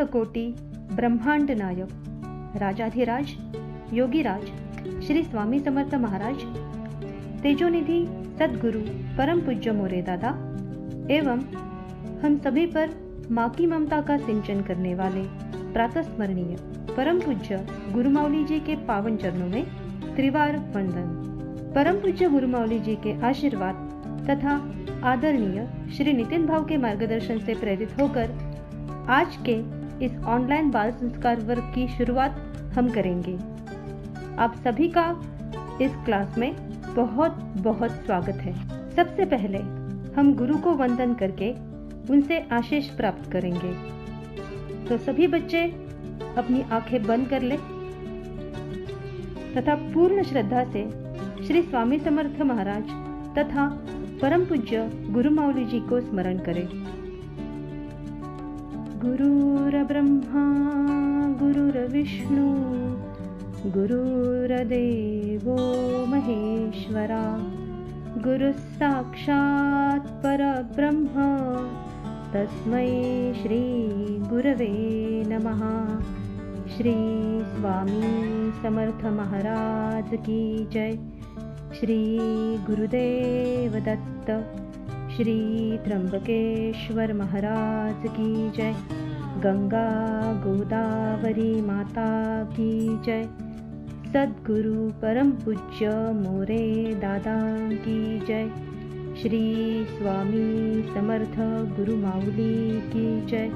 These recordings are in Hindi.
अनंतकोटि ब्रह्मांड नायक राजाधिराज योगीराज श्री स्वामी समर्थ महाराज, तेजोनिधि सद्गुरु परम पूज्य मोरे दादा एवं हम सभी पर माँ की ममता का सिंचन करने वाले प्रातस्मरणीय परम पूज्य गुरुमावली जी के पावन चरणों में त्रिवार वंदन। परम पूज्य गुरुमावली जी के आशीर्वाद तथा आदरणीय श्री नितिन भाव के मार्गदर्शन से प्रेरित होकर आज के इस ऑनलाइन बाल संस्कार वर्ग की शुरुआत हम करेंगे। आप सभी का इस क्लास में बहुत बहुत स्वागत है। सबसे पहले हम गुरु को वंदन करके उनसे आशीष प्राप्त करेंगे। तो सभी बच्चे अपनी आंखें बंद कर लें तथा पूर्ण श्रद्धा से श्री स्वामी समर्थ महाराज तथा परम पूज्य गुरुमावली जी को स्मरण करें। गुरुर्ब्रह्मा गुरुर्विष्णु गुरुर्देवो महेश्वरा गुरुः साक्षात् परब्रह्म तस्मै श्री गुरवे नमः। श्री स्वामी समर्थ महाराज की जय। श्री गुरुदेव दत्त श्री त्र्यंबकेश्वर महाराज की जय। गंगा गोदावरी माता की जय। सद्गुरु परम पूज्य मोरे दादा की जय। श्री स्वामी समर्थ गुरुमावली की जय।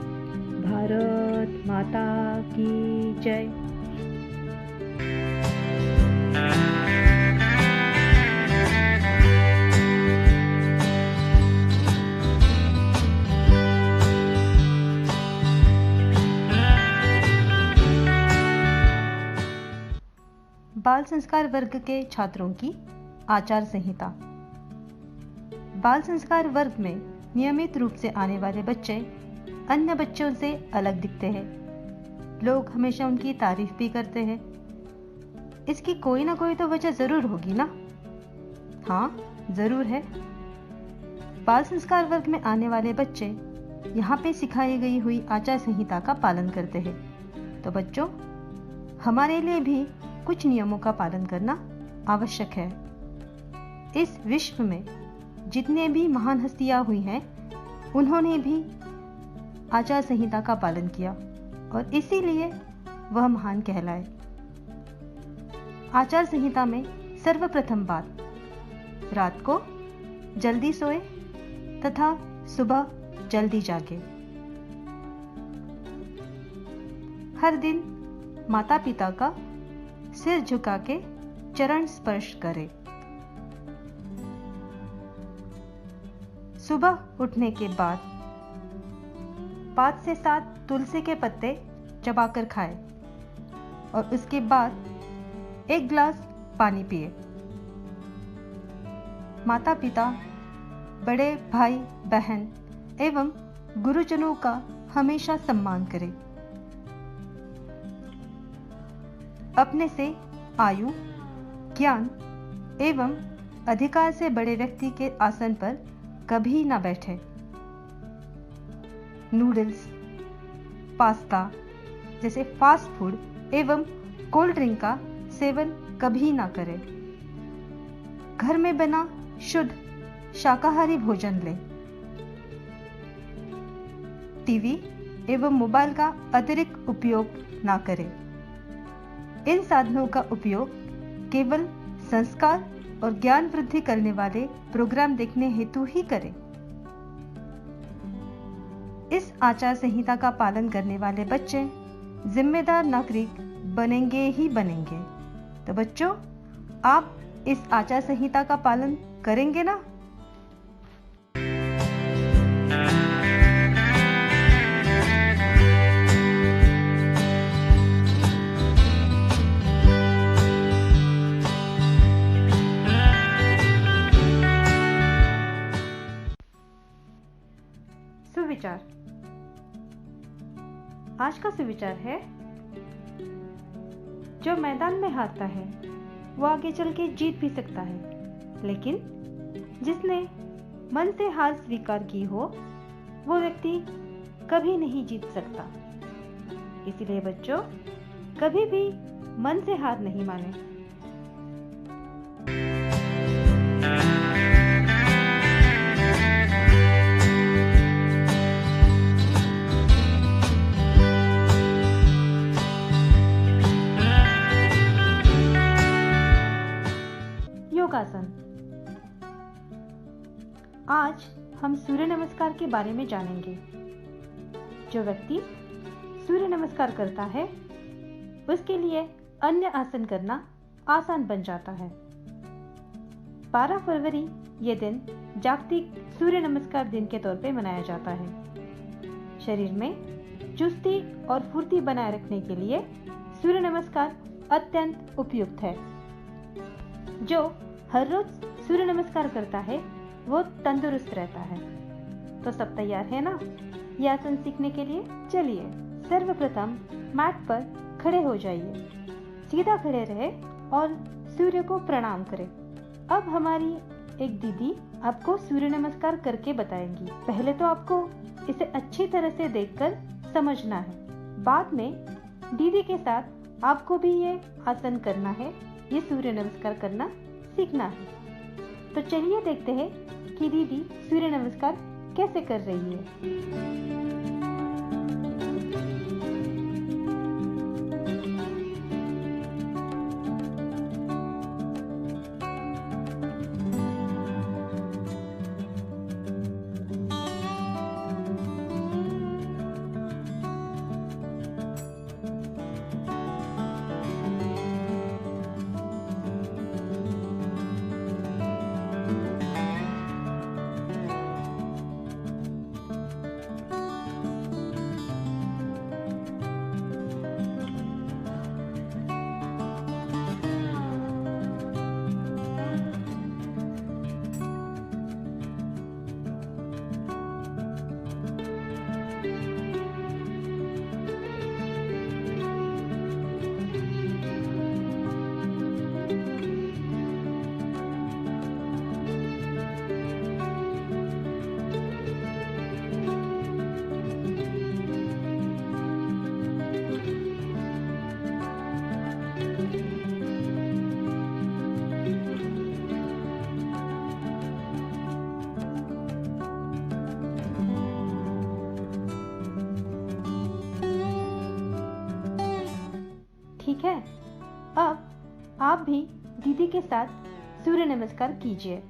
भारत माता की जय। बाल संस्कार वर्ग के छात्रों की आचार संहिता। बाल संस्कार वर्ग में नियमित रूप से आने वाले बच्चे अन्य बच्चों से अलग दिखते हैं। लोग हमेशा उनकी तारीफ भी करते हैं। इसकी कोई ना कोई तो वजह जरूर होगी ना? हाँ, जरूर है। बाल संस्कार वर्ग में आने वाले बच्चे यहाँ पे सिखाई गई हुई आचार संहिता का पालन करते हैं। तो बच्चों, हमारे लिए भी कुछ नियमों का पालन करना आवश्यक है। इस विश्व में जितने भी महान हस्तियां हुई हैं, उन्होंने भी आचार संहिता का पालन किया और इसीलिए वह महान कहलाए। आचार संहिता में सर्वप्रथम बात, रात को जल्दी सोए तथा सुबह जल्दी जागे। हर दिन माता पिता का सिर झुका के चरण स्पर्श करें। सुबह उठने के बाद 5 से 7 तुलसी के पत्ते चबाकर खाएं और उसके बाद 1 गिलास पानी पिए। माता पिता, बड़े भाई बहन एवं गुरुजनों का हमेशा सम्मान करें। अपने से आयु, ज्ञान एवं अधिकार से बड़े व्यक्ति के आसन पर कभी ना बैठे। नूडल्स, पास्ता जैसे फास्ट फूड एवं कोल्ड ड्रिंक का सेवन कभी ना करें। घर में बना शुद्ध शाकाहारी भोजन लें। टीवी एवं मोबाइल का अतिरिक्त उपयोग ना करें। इन साधनों का उपयोग केवल संस्कार और ज्ञान वृद्धि करने वाले प्रोग्राम देखने हेतु ही करें। इस आचार संहिता का पालन करने वाले बच्चे जिम्मेदार नागरिक बनेंगे ही बनेंगे। तो बच्चों, आप इस आचार संहिता का पालन करेंगे ना? सुविचार। आज का सुविचार है, जो मैदान में हारता है वो आगे चल के जीत भी सकता है, लेकिन जिसने मन से हार स्वीकार की हो वो व्यक्ति कभी नहीं जीत सकता। इसीलिए बच्चों कभी भी मन से हार नहीं माने। योगासन। आज हम सूर्य नमस्कार के बारे में जानेंगे। जो व्यक्ति सूर्य नमस्कार करता है उसके लिए अन्य आसन करना आसान बन जाता है। 12 फरवरी ये दिन जागतिक सूर्य नमस्कार दिन के तौर पे मनाया जाता है। शरीर में चुस्ती और फुर्ती बनाए रखने के लिए सूर्य नमस्कार अत्यंत उपयुक्त है। जो हर रोज सूर्य नमस्कार करता है वो तंदुरुस्त रहता है। तो सब तैयार है ना ये आसन सीखने के लिए? चलिए सर्वप्रथम मैट पर खड़े हो जाइए, सीधा खड़े रहे और सूर्य को प्रणाम करें। अब हमारी एक दीदी आपको सूर्य नमस्कार करके बताएंगी। पहले तो आपको इसे अच्छी तरह से देखकर समझना है, बाद में दीदी के साथ आपको भी ये आसन करना है, ये सूर्य नमस्कार करना सीखना है। तो चलिए देखते हैं कि दीदी सूर्य नमस्कार कैसे कर रही है। ठीक है, अब आप भी दीदी के साथ सूर्य नमस्कार कीजिए।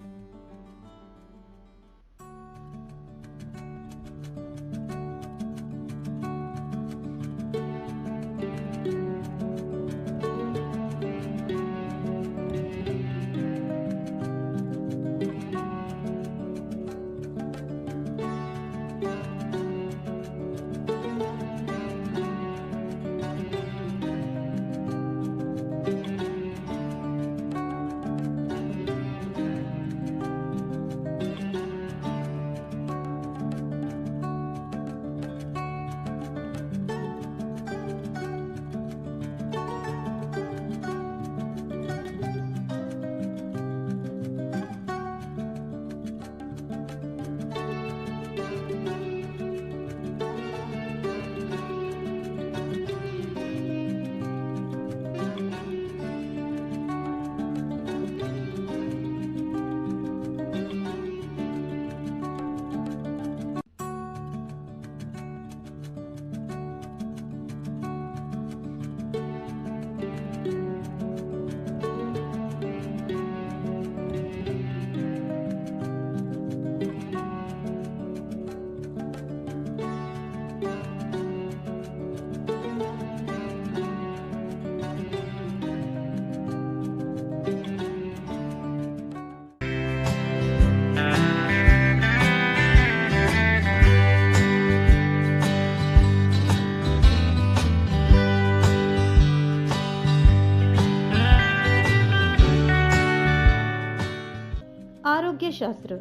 आरोग्य शास्त्र।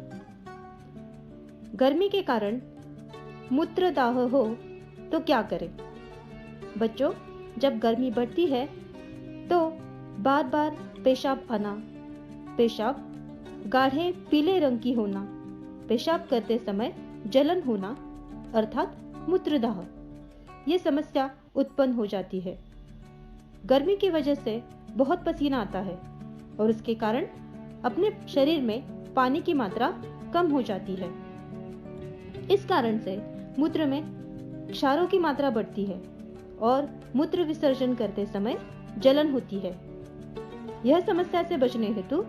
गर्मी के कारण मूत्रदाह हो तो क्या करें? बच्चों, जब गर्मी बढ़ती है तो बार बार पेशाब आना, पेशाब गाढ़े पीले रंग की होना, पेशाब करते समय जलन होना अर्थात मूत्रदाह, ये समस्या उत्पन्न हो जाती है। गर्मी की वजह से बहुत पसीना आता है और उसके कारण अपने शरीर में पानी की मात्रा कम हो जाती है। इस कारण से मूत्र में क्षारों की मात्रा बढ़ती है और मूत्र विसर्जन करते समय जलन होती है। यह समस्या से बचने हेतु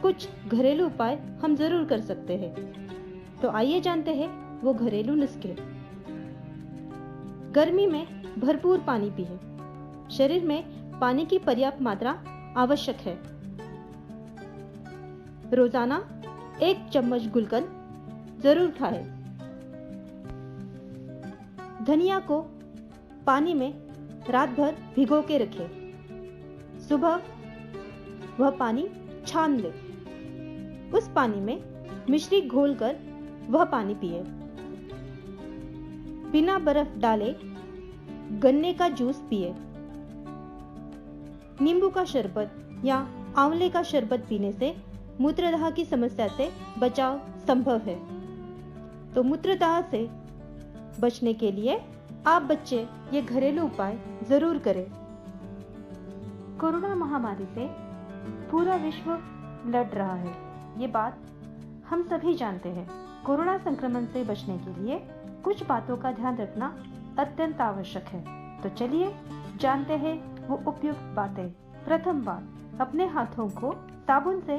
कुछ घरेलू उपाय हम जरूर कर सकते हैं। तो आइए जानते हैं वो घरेलू नुस्खे। गर्मी में भरपूर पानी पिए। शरीर में पानी की पर्याप्त मात्रा आवश्यक है। रोजाना 1 चम्मच गुलकंद जरूर खाएं। धनिया को पानी में रात भर भिगो के रखें। सुबह वह पानी छान ले। उस पानी में मिश्री घोलकर वह पानी पिए। बिना बर्फ डाले गन्ने का जूस पिए। नींबू का शरबत या आंवले का शरबत पीने से मूत्रदाह की समस्या से बचाव संभव है। तो मूत्रदाह से बचने के लिए आप बच्चे ये घरेलू उपाय जरूर करें। कोरोना महामारी से पूरा विश्व लड़ रहा है, ये बात हम सभी जानते हैं। कोरोना संक्रमण से बचने के लिए कुछ बातों का ध्यान रखना अत्यंत आवश्यक है। तो चलिए जानते हैं वो उपयुक्त बातें। प्रथम बात, अपने हाथों को साबुन से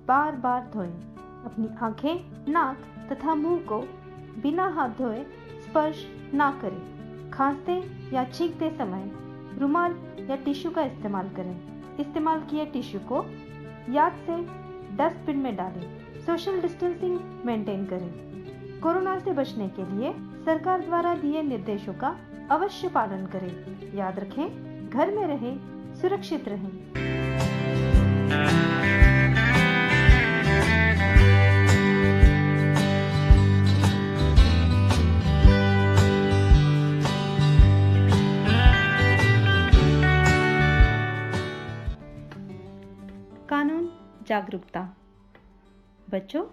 बार बार धोएं। अपनी आंखें, नाक तथा मुंह को बिना हाथ धोए स्पर्श ना करें। खांसते या छींकते समय रुमाल या टिश्यू का इस्तेमाल करें। इस्तेमाल किए टिश्यू को याद से डस्टबिन में डालें। सोशल डिस्टेंसिंग मेंटेन करें। कोरोना से बचने के लिए सरकार द्वारा दिए निर्देशों का अवश्य पालन करें। याद रखें, घर में रहें, सुरक्षित रहें। कानून जागरूकता। बच्चों,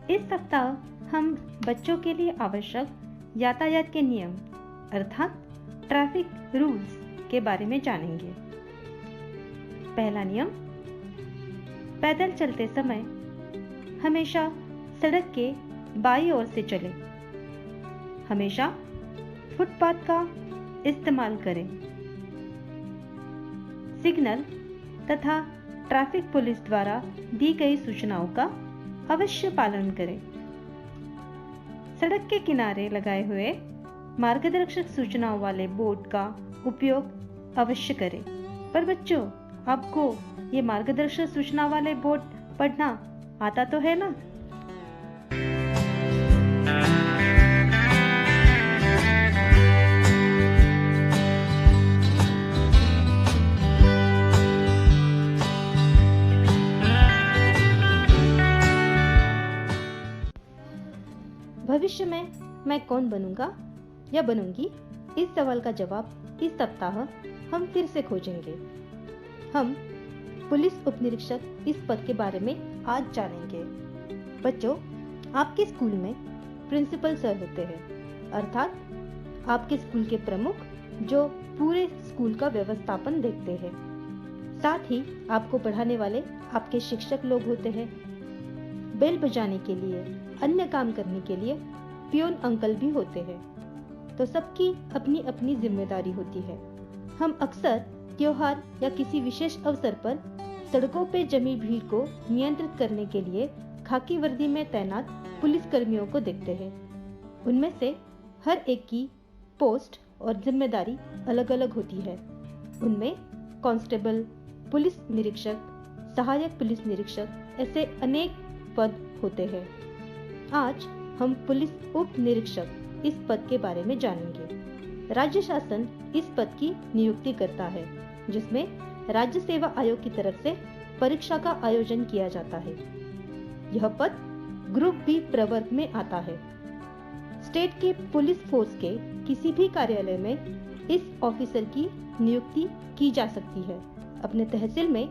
इस सप्ताह हम बच्चों के लिए आवश्यक यातायात के नियम अर्थात ट्रैफिक रूल्स के बारे में जानेंगे। पहला नियम, पैदल चलते समय हमेशा सड़क के बाईं ओर से चलें। हमेशा फुटपाथ का इस्तेमाल करें। सिग्नल तथा ट्रैफिक पुलिस द्वारा दी गई सूचनाओं का अवश्य पालन करें। सड़क के किनारे लगाए हुए मार्गदर्शक सूचनाओं वाले बोर्ड का उपयोग अवश्य करें। पर बच्चों, आपको ये मार्गदर्शक सूचना वाले बोर्ड पढ़ना आता तो है ना? भविष्य में मैं कौन बनूंगा या बनूंगी, इस सवाल का जवाब इस सप्ताह हम फिर से खोजेंगे। हम पुलिस उप निरीक्षक इस पद के बारे में आज जानेंगे। बच्चों, आपके स्कूल में प्रिंसिपल सर होते हैं, अर्थात आपके स्कूल के प्रमुख जो पूरे स्कूल का व्यवस्थापन देखते हैं। साथ ही आपको पढ़ाने वाले आपके शिक्षक लोग होते हैं। बेल बजाने के लिए, अन्य काम करने के लिए पियोन अंकल भी होते हैं। तो सबकी अपनी अपनी जिम्मेदारी होती है। हम अक्सर त्योहार या किसी विशेष अवसर पर सड़कों पे जमी भीड़ को नियंत्रित करने के लिए खाकी वर्दी में तैनात पुलिस कर्मियों को देखते हैं। उनमें से हर एक की पोस्ट और जिम्मेदारी अलग अलग होती है। उनमें कांस्टेबल, पुलिस निरीक्षक, सहायक पुलिस निरीक्षक ऐसे अनेक पद होते हैं। आज हम पुलिस उप निरीक्षक इस पद के बारे में जानेंगे। राज्य शासन इस पद की नियुक्ति करता है, जिसमें राज्य सेवा आयोग की तरफ से परीक्षा का आयोजन किया जाता है। यह पद ग्रुप बी प्रवर्ग में आता है। स्टेट के पुलिस फोर्स के किसी भी कार्यालय में इस ऑफिसर की नियुक्ति की जा सकती है। अपने तहसील में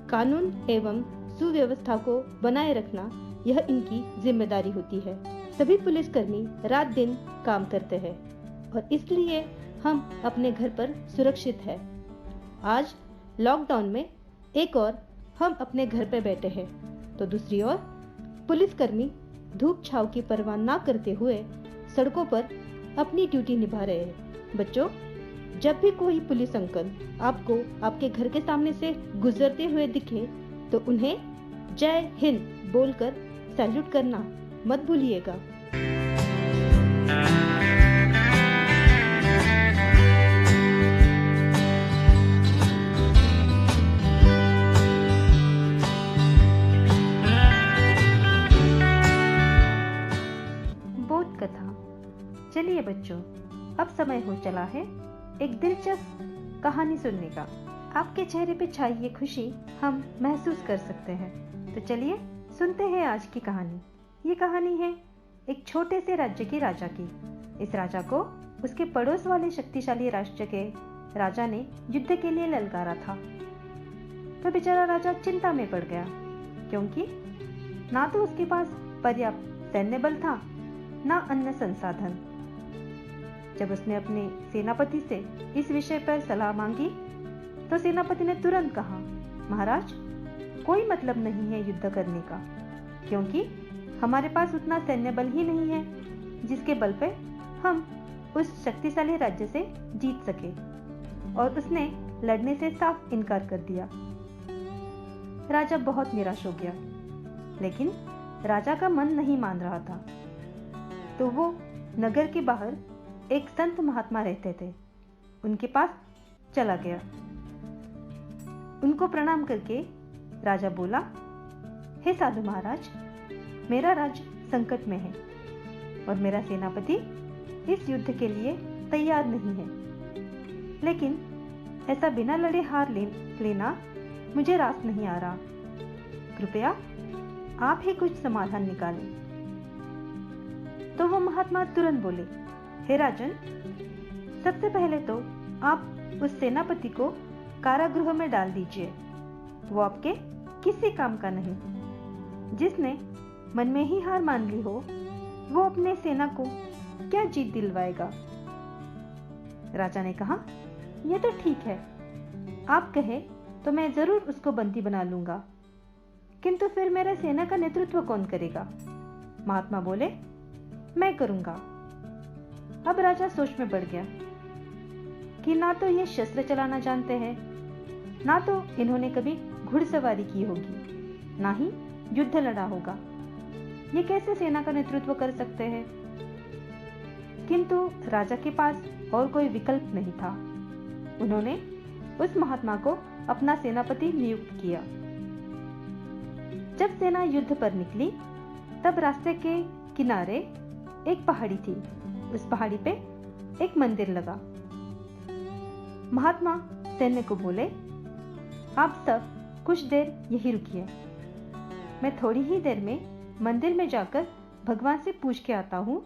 कानून एवं सुव्यवस्था को बनाए रखना यह इनकी जिम्मेदारी होती है। सभी पुलिसकर्मी रात दिन काम करते हैं और इसलिए हम अपने घर पर सुरक्षित हैं। आज लॉकडाउन में एक और हम अपने घर पे बैठे हैं, तो दूसरी ओर पुलिसकर्मी धूप छाव की परवाह ना करते हुए सड़कों पर अपनी ड्यूटी निभा रहे हैं। बच्चों, जब भी कोई पुलिस अंकल आपको आपके घर के सामने से गुजरते हुए दिखे तो उन्हें जय हिंद बोलकर सैल्यूट करना मत भूलिएगा। बोध कथा। चलिए बच्चों, अब समय हो चला है एक दिलचस्प कहानी सुनने का। आपके चेहरे पे छाई ये खुशी हम महसूस कर सकते हैं। तो चलिए सुनते हैं आज की कहानी। ये कहानी है एक छोटे से राज्य के राजा की। इस राजा को उसके पड़ोस वाले शक्तिशाली राष्ट्र के राजा ने युद्ध के लिए ललकारा था। तो बेचारा राजा चिंता में पड़ गया, क्योंकि ना तो उसके पास पर्याप्त सैन्य बल था, ना अन्य संसाधन। जब उसने अपने सेनापति से इस विषय पर सलाह मांगी तो सेनापति ने तुरंत कहा, महाराज, कोई मतलब नहीं है युद्ध करने का, क्योंकि हमारे पास उतना सैन्य बल ही नहीं है जिसके बल पे हम उस शक्तिशाली राज्य से जीत सके। और उसने लड़ने से साफ इनकार कर दिया। राजा बहुत निराश हो गया, लेकिन राजा का मन नहीं मान रहा था। तो वो नगर के बाहर एक संत महात्मा रहते थे, उनके पास चला गया। उनको प्रणाम करके राजा बोला, हे साधु महाराज, मेरा राज्य संकट में है और मेरा सेनापति इस युद्ध के लिए तैयार नहीं है। लेकिन ऐसा बिना लड़े हार लेना मुझे रास नहीं आ रहा। कृपया आप ही कुछ समाधान निकालें। तो वो महात्मा तुरंत बोले, हे राजन, सबसे पहले तो आप उस सेनापति को कारागृह में डाल दीजिए। वो आपके किसी काम का नहीं। जिसने मन में ही हार मान ली हो, वो अपने सेना को क्या जीत दिलवाएगा। राजा ने कहा, यह तो ठीक है, आप कहे तो मैं जरूर उसको बंदी बना लूंगा, किंतु फिर मेरे सेना का नेतृत्व कौन करेगा। महात्मा बोले, मैं करूंगा। अब राजा सोच में पड़ गया कि ना तो ये शस्त्र चलाना जानते हैं, ना तो इन्होंने कभी घुड़सवारी की होगी, ना ही युद्ध लड़ा होगा। ये कैसे सेना का नेतृत्व कर सकते हैं। किंतु राजा के पास और कोई विकल्प नहीं था। उन्होंने उस महात्मा को अपना सेनापति नियुक्त किया। जब सेना युद्ध पर निकली, तब रास्ते के किनारे एक पहाड़ी थी। उस पहाड़ी पे एक मंदिर लगा। महात्मा सैन्य को बोले, आप सब कुछ देर यहीं रुकिए, मैं थोड़ी ही देर में मंदिर में जाकर भगवान से पूछ के आता हूँ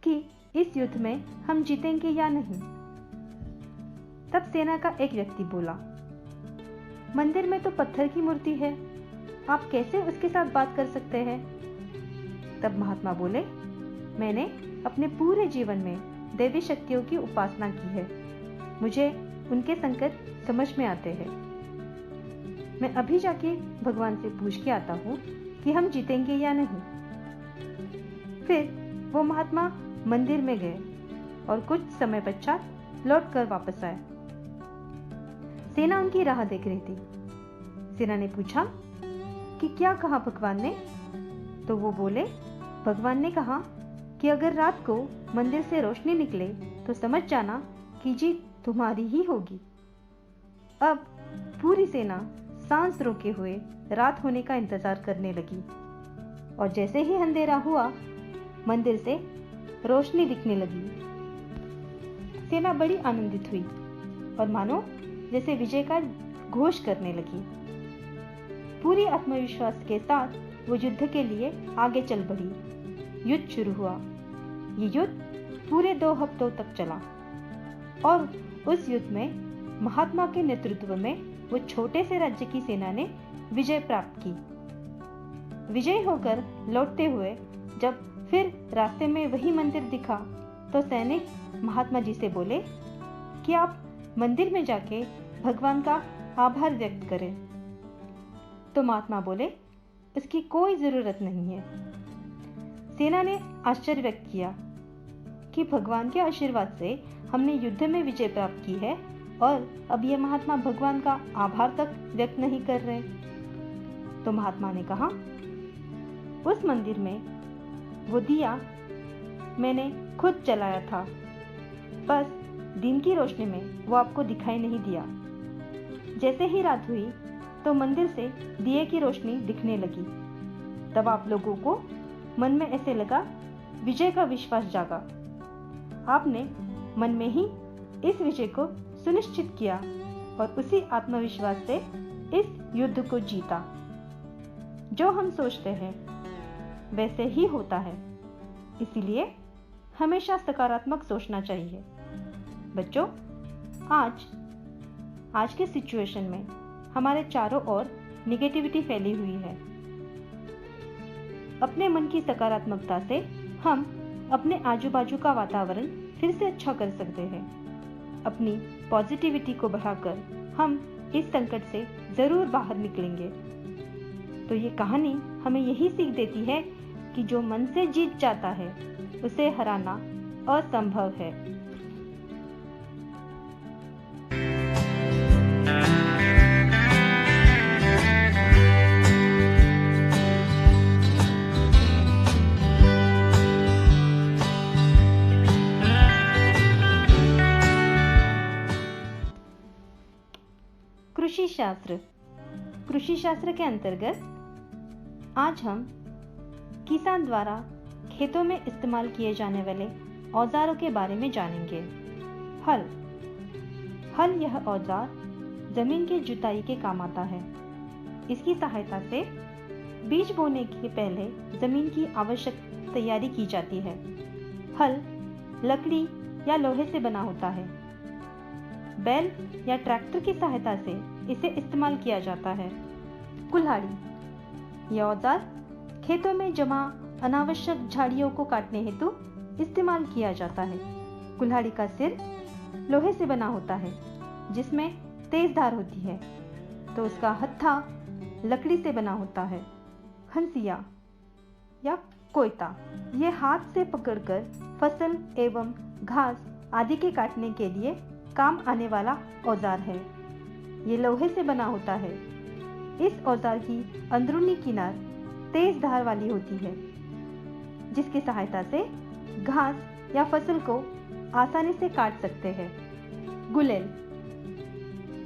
कि इस युद्ध में हम जीतेंगे या नहीं। तब सेना का एक व्यक्ति बोला, मंदिर में तो पत्थर की मूर्ति है, आप कैसे उसके साथ बात कर सकते हैं। तब महात्मा बोले, मैंने अपने पूरे जीवन में देवी शक्तियों की उपासना की है, मुझे उनके संकट समझ में आते हैं। मैं अभी जाके भगवान से पूछ के आता हूँ कि हम जीतेंगे या नहीं। फिर वो महात्मा मंदिर में गए और कुछ समय पश्चात लौट कर वापस आए। सेना उनकी राह देख रही थी। सेना ने पूछा कि क्या कहा भगवान ने। तो वो बोले, भगवान ने कहा कि अगर रात को मंदिर से रोशनी निकले तो समझ जाना कि जीत तुम्हारी ही होगी। अब पूरी सेना सांस रोके हुए रात होने का इंतजार करने लगी और जैसे ही अंधेरा हुआ, मंदिर से रोशनी दिखने लगी। सेना बड़ी आनंदित हुई और मानो जैसे विजय का घोष करने लगी। पूरी आत्मविश्वास के साथ वो युद्ध के लिए आगे चल बढ़ी। युद्ध शुरू हुआ। ये युद्ध पूरे 2 हफ्तों तक चला और उस युद्ध में महात्मा के नेतृत्व में वो छोटे से राज्य की सेना ने विजय प्राप्त की। विजय होकर लौटते हुए जब फिर रास्ते में वही मंदिर दिखा तो सैनिक महात्मा जी से बोले, कि आप मंदिर में जाके भगवान का आभार व्यक्त करें। तो महात्मा बोले, इसकी कोई जरूरत नहीं है। सेना ने आश्चर्य व्यक्त किया कि भगवान के आशीर्वाद से हमने युद्ध में विजय प्राप्त की है और अब ये महात्मा भगवान का आभार तक व्यक्त नहीं कर रहे। तो महात्मा ने कहा, उस मंदिर में वो दिया मैंने खुद जलाया था, बस दिन की रोशनी में वो आपको दिखाई नहीं दिया। जैसे ही रात हुई तो मंदिर से दिए की रोशनी दिखने लगी। तब आप लोगों को मन में ऐसे लगा, विजय का विश्वास जागा। आपने मन में ही इस विजय को सुनिश्चित किया और उसी आत्मविश्वास से इस युद्ध को जीता। जो हम सोचते हैं वैसे ही होता है, इसीलिए हमेशा सकारात्मक सोचना चाहिए। बच्चों, आज के सिचुएशन में हमारे चारों ओर निगेटिविटी फैली हुई है। अपने मन की सकारात्मकता से हम अपने आजू बाजू का वातावरण फिर से अच्छा कर सकते हैं। अपनी पॉजिटिविटी को बढ़ाकर हम इस संकट से जरूर बाहर निकलेंगे। तो ये कहानी हमें यही सीख देती है कि जो मन से जीत जाता है उसे हराना असंभव है। कृषि शास्त्र के अंतर्गत आज हम किसान द्वारा खेतों में इस्तेमाल किए जाने वाले औजारों के बारे में जानेंगे। हल यह औजार जमीन की जुताई के काम आता है। इसकी सहायता से बीज बोने के पहले जमीन की आवश्यक तैयारी की जाती है। हल लकड़ी या लोहे से बना होता है। बैल या ट्रैक्टर की सहायता से इसे इस्तेमाल किया जाता है। कुल्हाड़ी, यह औजार खेतों में जमा अनावश्यक झाड़ियों को काटने हेतु इस्तेमाल किया जाता है। कुल्हाड़ी का सिर लोहे से बना होता है जिसमें तेज धार होती है, तो उसका हत्था लकड़ी से बना होता है। हंसिया या कोयता, यह हाथ से पकड़कर फसल एवं घास आदि के काटने के लिए काम आने वाला औजार है। ये लोहे से बना होता है। इस औजार की अंदरूनी किनार तेज धार वाली होती है जिसकी सहायता से घास या फसल को आसानी से काट सकते हैं। गुलेल,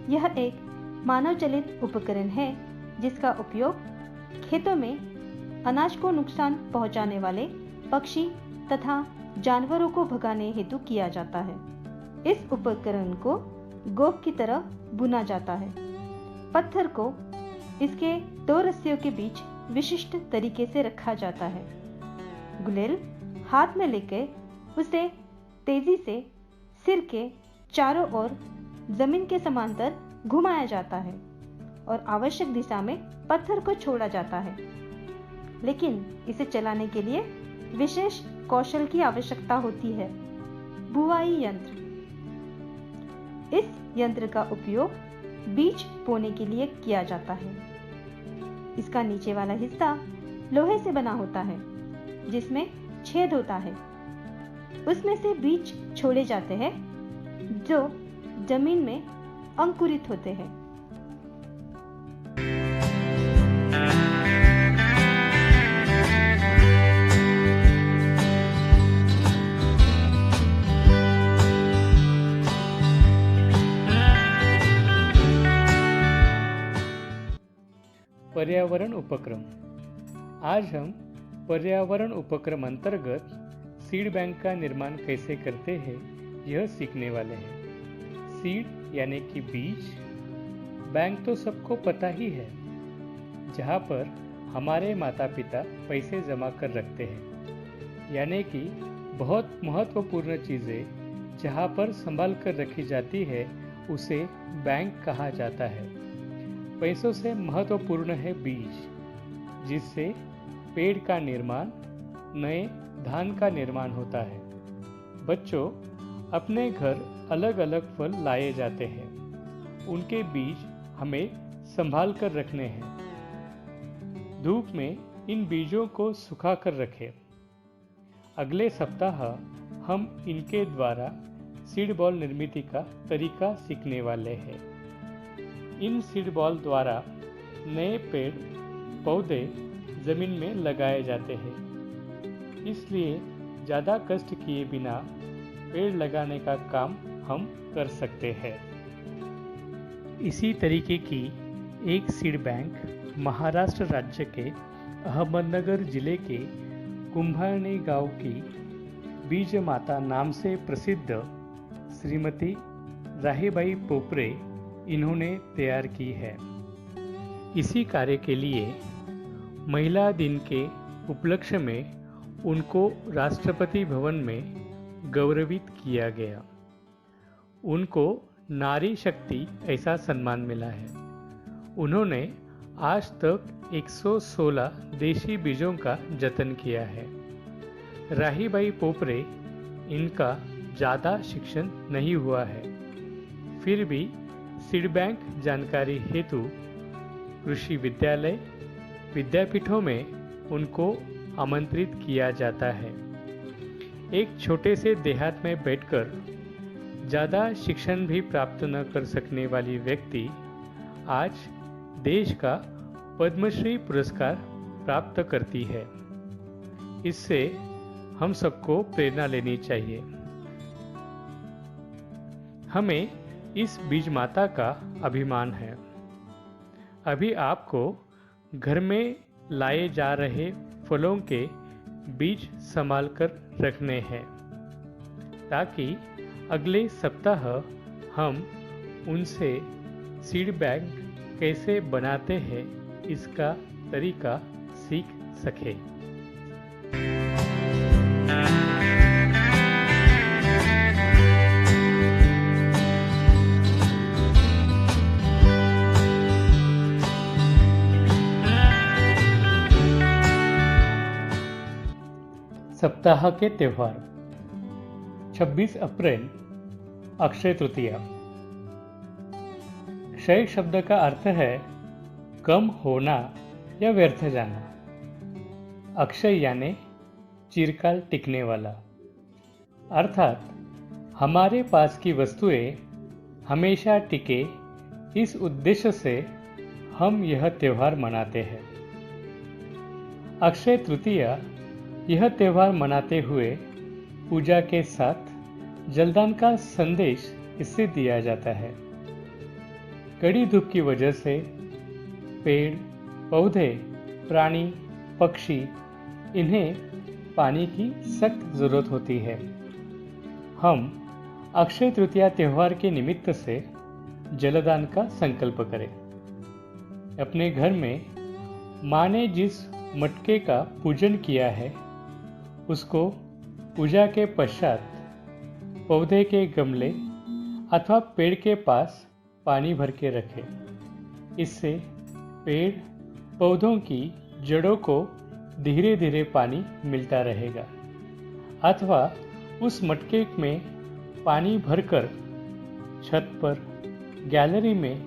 यह एक मानव चलित उपकरण है जिसका उपयोग खेतों में अनाज को नुकसान पहुंचाने वाले पक्षी तथा जानवरों को भगाने हेतु किया जाता है। इस उपकरण को गोफ की तरह बुना जाता है। पत्थर को इसके दो रस्सियों के बीच विशिष्ट तरीके से रखा जाता है। गुलेल हाथ में लेकर उसे तेजी से सिर के चारों ओर जमीन के समांतर घुमाया जाता है और आवश्यक दिशा में पत्थर को छोड़ा जाता है। लेकिन इसे चलाने के लिए विशेष कौशल की आवश्यकता होती है। बुवाई यंत्र, इस यंत्र का उपयोग बीज बोने के लिए किया जाता है। इसका नीचे वाला हिस्सा लोहे से बना होता है जिसमें छेद होता है। उसमें से बीज छोड़े जाते हैं जो जमीन में अंकुरित होते हैं। पर्यावरण उपक्रम। आज हम पर्यावरण उपक्रम अंतर्गत सीड बैंक का निर्माण कैसे करते हैं यह सीखने वाले हैं। सीड यानी कि बीज, बैंक तो सबको पता ही है, जहाँ पर हमारे माता पिता पैसे जमा कर रखते हैं, यानी कि बहुत महत्वपूर्ण चीज़ें जहाँ पर संभाल कर रखी जाती है उसे बैंक कहा जाता है। पैसों से महत्वपूर्ण है बीज, जिससे पेड़ का निर्माण, नए धान का निर्माण होता है। बच्चों, अपने घर अलग अलग फल लाए जाते हैं। उनके बीज हमें संभाल कर रखने हैं। धूप में इन बीजों को सुखा कर रखें। अगले सप्ताह हम इनके द्वारा सीड बॉल निर्मित का तरीका सीखने वाले हैं। इन सीड बॉल द्वारा नए पेड़ पौधे जमीन में लगाए जाते हैं, इसलिए ज़्यादा कष्ट किए बिना पेड़ लगाने का काम हम कर सकते हैं। इसी तरीके की एक सीड बैंक महाराष्ट्र राज्य के अहमदनगर जिले के कुंभारणे गांव की बीज माता नाम से प्रसिद्ध श्रीमती राहीबाई पोपरे इन्होंने तैयार की है। इसी कार्य के लिए महिला दिन के उपलक्ष्य में उनको राष्ट्रपति भवन में गौरवित किया गया। उनको नारी शक्ति ऐसा सम्मान मिला है। उन्होंने आज तक 116 देशी बीजों का जतन किया है। राहीबाई पोपरे इनका ज़्यादा शिक्षण नहीं हुआ है, फिर भी सीड बैंक जानकारी हेतु कृषि विद्यालय विद्यापीठों में उनको आमंत्रित किया जाता है। एक छोटे से देहात में बैठकर ज़्यादा शिक्षण भी प्राप्त न कर सकने वाली व्यक्ति आज देश का पद्मश्री पुरस्कार प्राप्त करती है। इससे हम सबको प्रेरणा लेनी चाहिए। हमें इस बीज माता का अभिमान है। अभी आपको घर में लाए जा रहे फलों के बीज संभाल कर रखने हैं, ताकि अगले सप्ताह हम उनसे सीड बैंक कैसे बनाते हैं इसका तरीका सीख सकें। सप्ताह के त्यौहार 26 अप्रैल अक्षय तृतीया। क्षय शब्द का अर्थ है कम होना या व्यर्थ जाना। अक्षय यानी चिरकाल टिकने वाला, अर्थात हमारे पास की वस्तुएं हमेशा टिके, इस उद्देश्य से हम यह त्यौहार मनाते हैं। अक्षय तृतीया यह त्यौहार मनाते हुए पूजा के साथ जलदान का संदेश इससे दिया जाता है। कड़ी धूप की वजह से पेड़ पौधे प्राणी पक्षी इन्हें पानी की सख्त जरूरत होती है। हम अक्षय तृतीया त्यौहार के निमित्त से जलदान का संकल्प करें। अपने घर में माँ ने जिस मटके का पूजन किया है उसको पूजा के पश्चात पौधे के गमले अथवा पेड़ के पास पानी भर के रखें। इससे पेड़ पौधों की जड़ों को धीरे धीरे पानी मिलता रहेगा। अथवा उस मटके में पानी भरकर छत पर, गैलरी में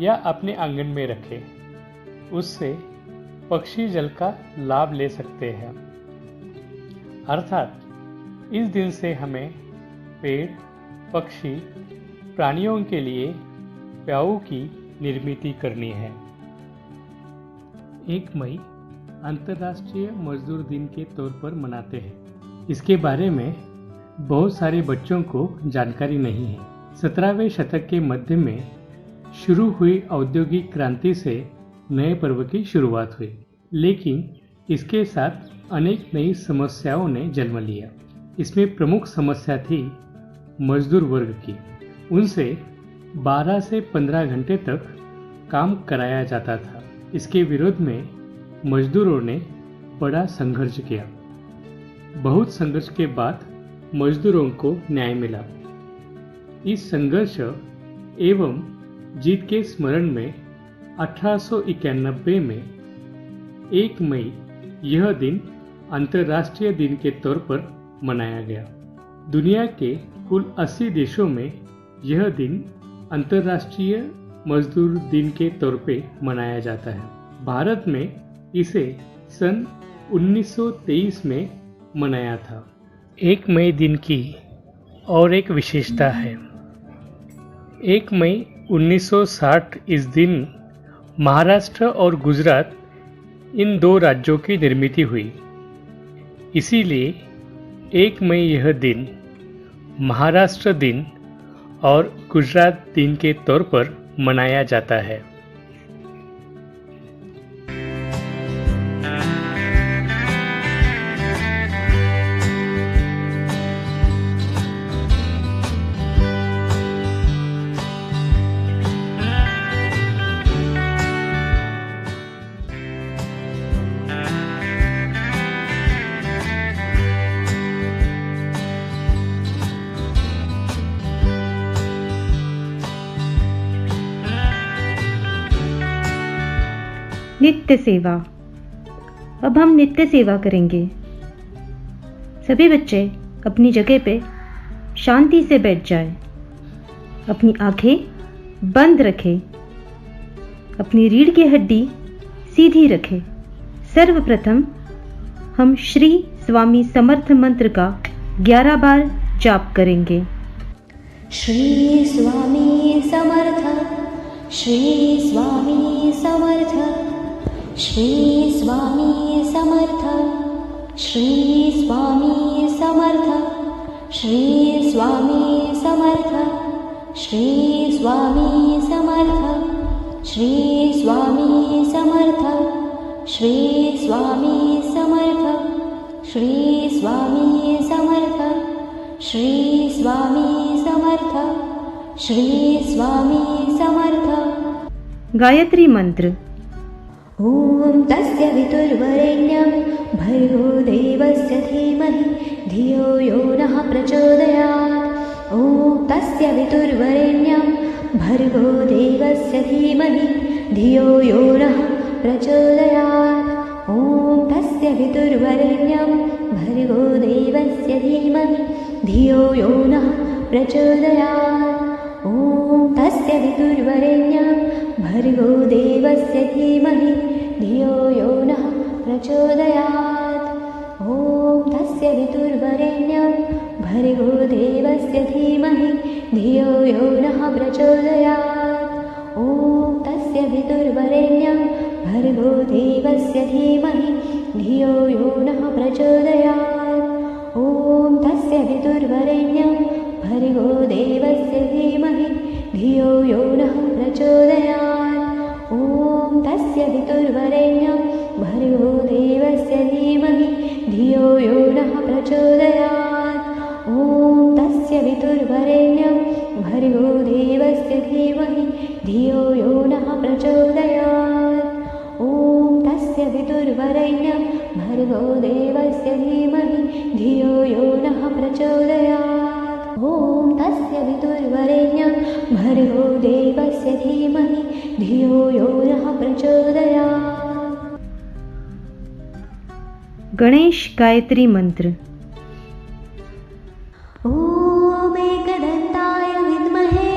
या अपने आंगन में रखें। उससे पक्षी जल का लाभ ले सकते हैं। अर्थात इस दिन से हमें पेड़ पक्षी प्राणियों के लिए प्याऊ की निर्मित करनी है। 1 मई अंतर्राष्ट्रीय मजदूर दिन के तौर पर मनाते हैं। इसके बारे में बहुत सारे बच्चों को जानकारी नहीं है। 17वें शतक के मध्य में शुरू हुई औद्योगिक क्रांति से नए पर्व की शुरुआत हुई, लेकिन इसके साथ अनेक नई समस्याओं ने जन्म लिया। इसमें प्रमुख समस्या थी मजदूर वर्ग की। उनसे 12 से 15 घंटे तक काम कराया जाता था। इसके विरोध में मजदूरों ने बड़ा संघर्ष किया। बहुत संघर्ष के बाद मजदूरों को न्याय मिला। इस संघर्ष एवं जीत के स्मरण में 1891 में 1 मई यह दिन अंतर्राष्ट्रीय दिन के तौर पर मनाया गया। दुनिया के कुल 80 देशों में यह दिन अंतर्राष्ट्रीय मजदूर दिन के तौर पे मनाया जाता है। भारत में इसे सन 1923 में मनाया था। 1 मई दिन की और एक विशेषता है। 1 मई 1960 इस दिन महाराष्ट्र और गुजरात इन 2 राज्यों की निर्मित हुई। इसीलिए 1 मई यह दिन महाराष्ट्र दिन और गुजरात दिन के तौर पर मनाया जाता है। नित्य सेवा। अब हम नित्य सेवा करेंगे। सभी बच्चे अपनी जगह पे शांति से बैठ जाएं, अपनी आंखें बंद रखें, अपनी रीढ़ की हड्डी सीधी रखें। सर्वप्रथम हम श्री स्वामी समर्थ मंत्र का 11 बार जाप करेंगे। श्री स्वामी समर्थ, श्री स्वामी समर्थ, श्री स्वामी समर्थ, श्री स्वामी समर्थ, श्री स्वामी समर्थ, श्री स्वामी समर्थ, श्री स्वामी समर्थ, श्री स्वामी समर्थ, श्री स्वामी समर्थ, श्री स्वामी समर्थ, श्री स्वामी समर्थ। गायत्री मंत्र। ॐ तस्य वितुर्वरेण्यं भर्गो देवस्य धीमहि धियो यो नः प्रचोदयात्। ॐ तस्य वितुर्वरेण्यं भर्गो देवस्य धीमहि धियो यो नः प्रचोदयात्। ॐ तस्य वितुर्वरेण्यं भर्गो देवस्य धीमहि धियो यो नः प्रचोदयात्। ॐ तस्य वितुर्वरेण्यं भर्गो देवस्य धीमहि धियो यो नः प्रचोदयात्। ॐ तस्य वितुर्वरेण्यं भर्गो देवस्य धीमहि धियो यो नः प्रचोदयात्। ॐ तस्य वितुर्वरेण्यं भर्गो देवस्य धीमहि धियो यो नः प्रचोदयात्। ॐ तस्य वितुर्वरेण्यं भर्गो देवस्य धीमहि धियो यो नः प्रचोदयात्। ॐ तस्य वितुर्वरेण्यं भर्गो देवस्य धीमहि धियो यो नः प्रचोदयात्। ॐ तस्य वितुर्वरेण्यं भर्गो देवस्य धीमहि धियो यो नः प्रचोदयात्। ॐ तस्य वितुर्वरेण्यं भर्गो देवस्य धीमहि धियो यो नः प्रचोदयात्। ॐ तस्य वितुर्वरेण्यं भर्गो देवस्य धीमहि धियो यो नः प्रचोदयात्। गणेश गायत्री मंत्र। ॐ एकदन्ताय विद्महे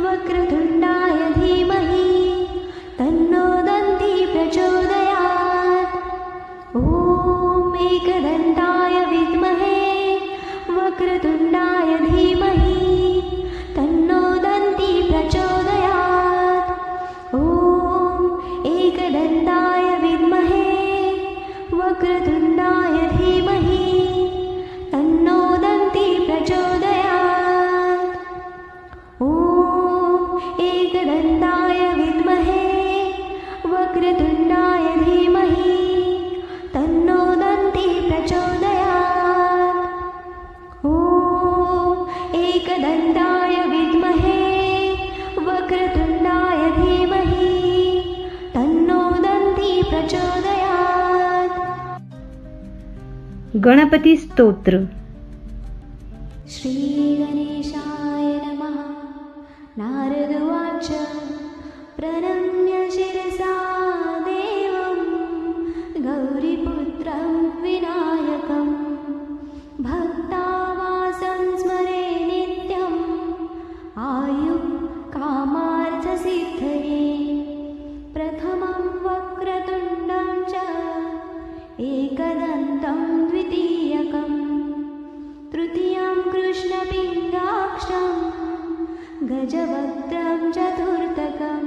वक्रतुण्डाय धीमहि तन्नो दन्ती प्रचोदयात्। ॐ एकदन्ताय विद्महे वक्रतुण्डाय धीमहि तन्नो दन्ती प्रचोदयात्। ॐ एकदन्ताय विद्महे वक्रतुण्डाय धीमहि तन्नो दन्ती प्रचोदयात्। ॐ एकदन्ताय विद्महे वक्रतुण्डाय धीमहि तन्नो दन्ती प्रचोदयात्। ॐ एकदन्ताय विद्महे वक्रतुण्डाय धीमहि तन्नो दन्ती प्रचोदयात्। गणपति स्तोत्र। श्रीगणेशाय नमः। नारद उवाच प्रणम्य शिरसा देवं गौरीपुत्रं विनायकं भक्तावास गजवक्त्रं चतुर्थकं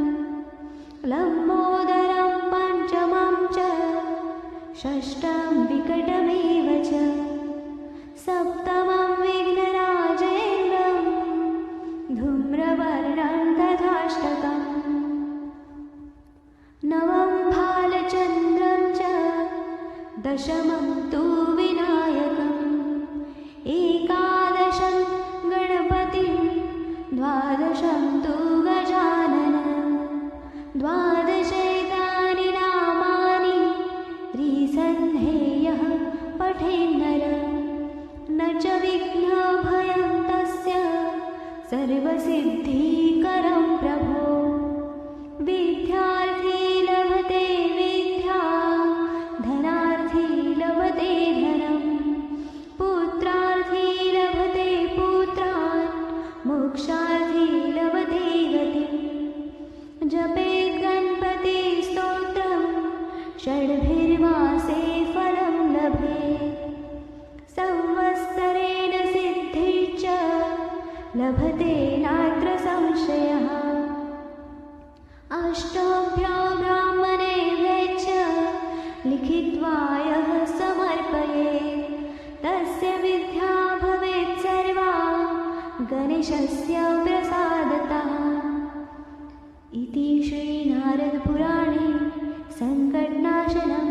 लम्बोदरं पञ्चमं च षष्ठं विकटमेव च सप्तमं विघ्नराजेन्द्रं धूम्रवर्णं तथाष्टकम् नवं फालचन्द्रं च दशमं तु विनायकम् एकादशं गणपतिं द्वादशं तु गजाननं द्वादशैतानि नामानि त्रिसन्ध्येयः पठेन्नर न च विघ्नभयं तस्य सर्वसिद्धिकरं प्रभो विद्यार्थी लभते विद्या धनार्थी लभते धनं पुत्रार्थी लभते पुत्रान् मोक्षार्थी लभते गतिं जपेत् गणपतिस्तोत्रं षड्भिर्मासे फलं लभेत् संवत्सरेण सिद्धिश्च लभते नात्र संशयः अष्टाभ्यां ब्राह्मणेभ्यश्च लिखित्वा यः समर्पयेत् तस्य विद्या भवेत् सर्वा गणेशस्य प्रसादतः इति श्रीनारदपुराणे सङ्कटनाशनं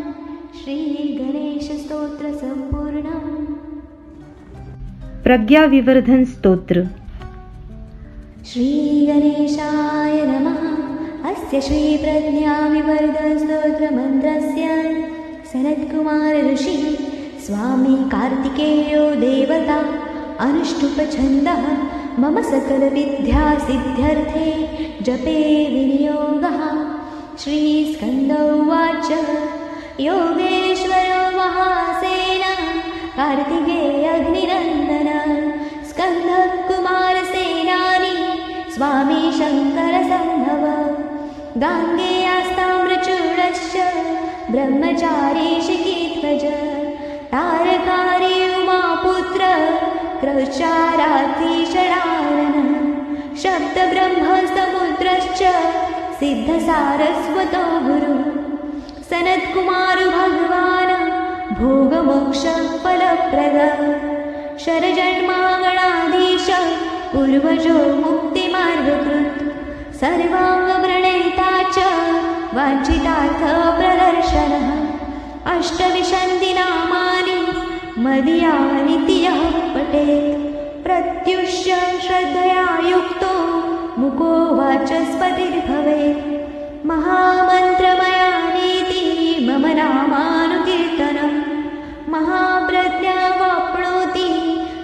श्रीगणेशस्तोत्रसम्पूर्णम् प्रज्ञाविवर्धन स्तोत्र। श्रीगणेशाय नमः। अस्य श्रीप्रज्ञाविवर्धनस्तोत्रमन्त्रस्य सनत्कुमार ऋषि स्वामी कार्तिकेयो देवता अनुष्टुप्छन्दः मम सकलविद्यासिद्ध्यर्थे जपे विनियोगः। श्रीस्कन्द उवाच योगेश्वरो महासेन कार्तिकेयाग्निनन्दन स्कन्दकुमारसेनानी स्वामी शङ्करसम्भव गाङ्गेयास्ताम्रचूडश्च ब्रह्मचारी शिखीध्वज तारकारी उमापुत्र क्रौचाराती षडानन शब्दब्रह्मसमुद्रश्च सिद्धसारस्वतो गुरु सनत्कुमारो भगवान् भोगमोक्षफलप्रद शरजन्मागणाधीश पूर्वजो मुक्तिमार्गकृत् सर्वाङ्गप्रणेता च वाञ्छितार्थप्रदर्शनः अष्टविंशतिनामानि मदीयानीति यः पठेत् प्रत्युष्य श्रद्धया युक्तो मुको वाचस्पतिर्भवेत् महामन्त्रमयानीति मम नामानुकीर्तनं महाप्रज्ञावाप्नोति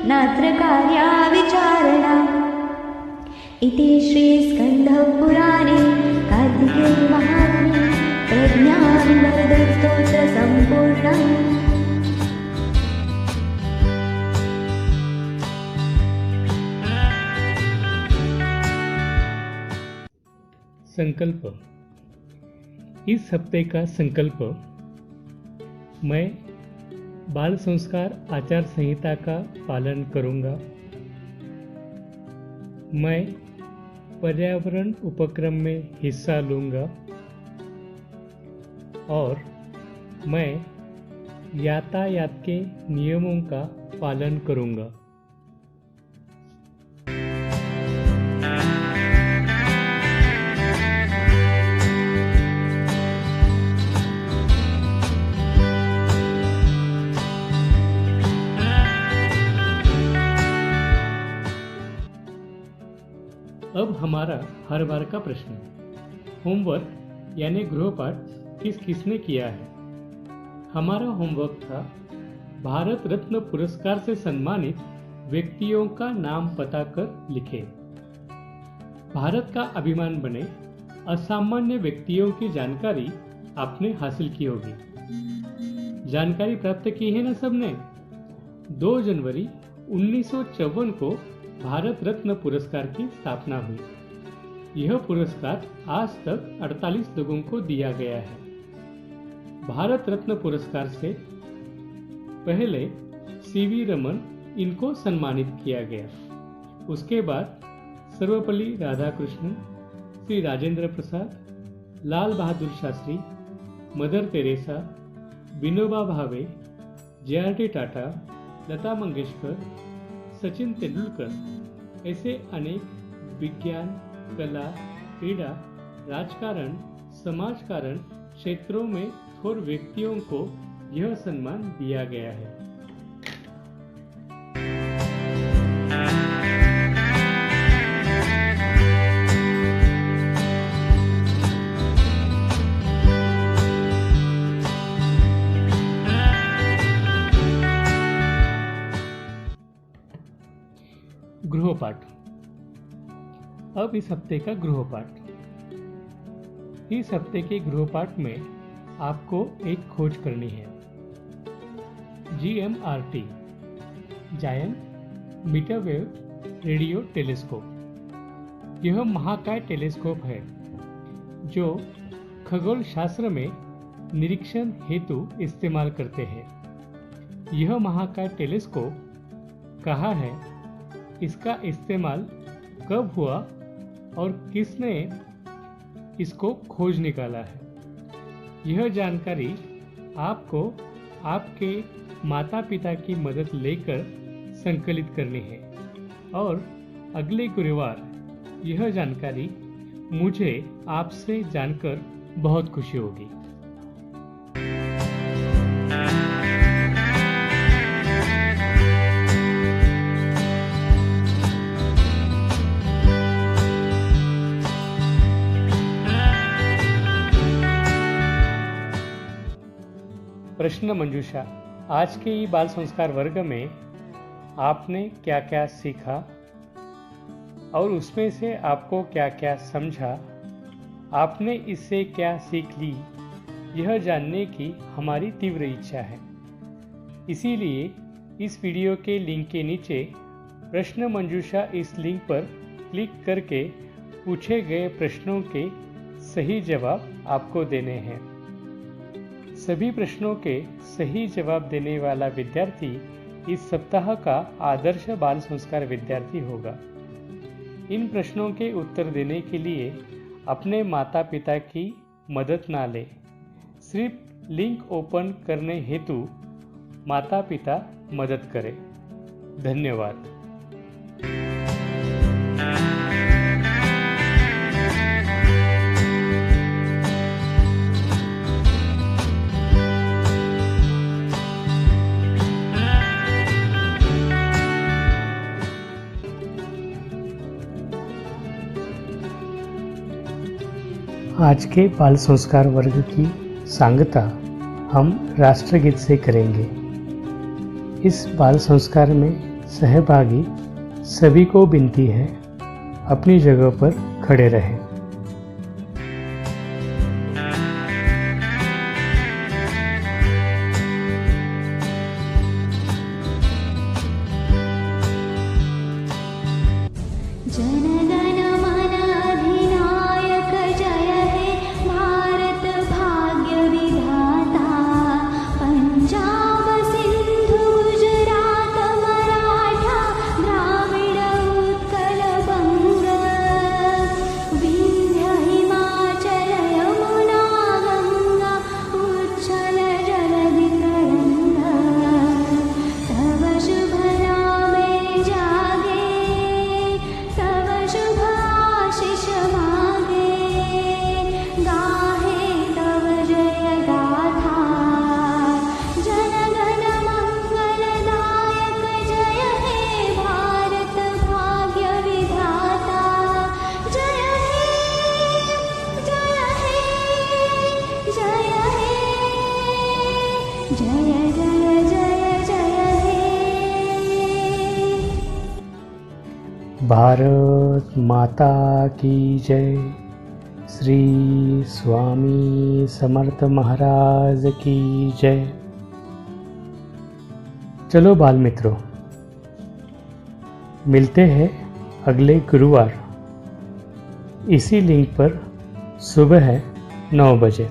नात्र कार्या विचारणा। इति श्रीस्कन्धपुराणे कार्तिकेयमाहात्म्ये प्रज्ञाविवर्धनस्तोत्रसम्पूर्णम्। संकल्प। इस हफ्ते का संकल्प, मैं बाल संस्कार आचार संहिता का पालन करूंगा। मैं पर्यावरण उपक्रम में हिस्सा लूंगा और मैं यातायात के नियमों का पालन करूंगा। अब हमारा हर बार का प्रश्न, होमवर्क यानी गृहपाठ किसने किया है? हमारा होमवर्क था भारत रत्न पुरस्कार से सम्मानित व्यक्तियों का नाम पता कर लिखें। भारत का अभिमान बने असामान्य व्यक्तियों की जानकारी आपने हासिल की होगी। जानकारी प्राप्त की है ना सबने? 2 जनवरी 1954 को भारत रत्न पुरस्कार की स्थापना हुई। यह पुरस्कार आज तक 48 लोगों को दिया गया है। भारत रत्न पुरस्कार से पहले सीवी रमन इनको सम्मानित किया गया। उसके बाद Sarvepalli Radhakrishnan, Shri Rajendra Prasad, Lal Bahadur Shastri, mother Teresa, Vinoba Bhave, JRD Tata, Lata Mangeshkar, Sachin Tendulkar ऐसे अनेक विज्ञान, कला, क्रीड़ा, राजकारण, समाजकारण क्षेत्रों में थोर व्यक्तियों को यह सम्मान दिया गया है। गृहपाठ। अब इस हफ्ते का गृहपाठ। इस हफ्ते के गृहपाठ में आपको एक खोज करनी है। GMRT giant metrewave radio telescope. यह महाकाय टेलीस्कोप है जो खगोल शास्त्र में निरीक्षण हेतु इस्तेमाल करते हैं। यह महाकाय टेलीस्कोप कहाँ है, इसका इस्तेमाल कब हुआ और किसने इसको खोज निकाला है, यह जानकारी आपको आपके माता पिता की मदद लेकर संकलित करनी है और अगले गुरुवार यह जानकारी मुझे आपसे जानकर बहुत खुशी होगी। प्रश्न मंजूषा। आज के ई बाल संस्कार वर्ग में आपने क्या क्या सीखा और उसमें से आपको क्या क्या समझा, आपने इससे क्या सीख ली, यह जानने की हमारी तीव्र इच्छा है। इसीलिए इस वीडियो के लिंक के नीचे प्रश्न मंजूषा इस लिंक पर क्लिक करके पूछे गए प्रश्नों के सही जवाब आपको देने हैं। सभी प्रश्नों के सही जवाब देने वाला विद्यार्थी इस सप्ताह का आदर्श बाल संस्कार विद्यार्थी होगा। इन प्रश्नों के उत्तर देने के लिए अपने माता पिता की मदद ना लें। सिर्फ लिंक ओपन करने हेतु माता पिता मदद करें। धन्यवाद। आज के बाल संस्कार वर्ग की सांगता हम राष्ट्रगीत से करेंगे। इस बाल संस्कार में सहभागी सभी को विनती है अपनी जगह पर खड़े रहें। भारत माता की जय। श्री स्वामी समर्थ महाराज की जय। चलो बाल मित्रों, मिलते हैं अगले गुरुवार इसी लिंक पर सुबह 9 बजे।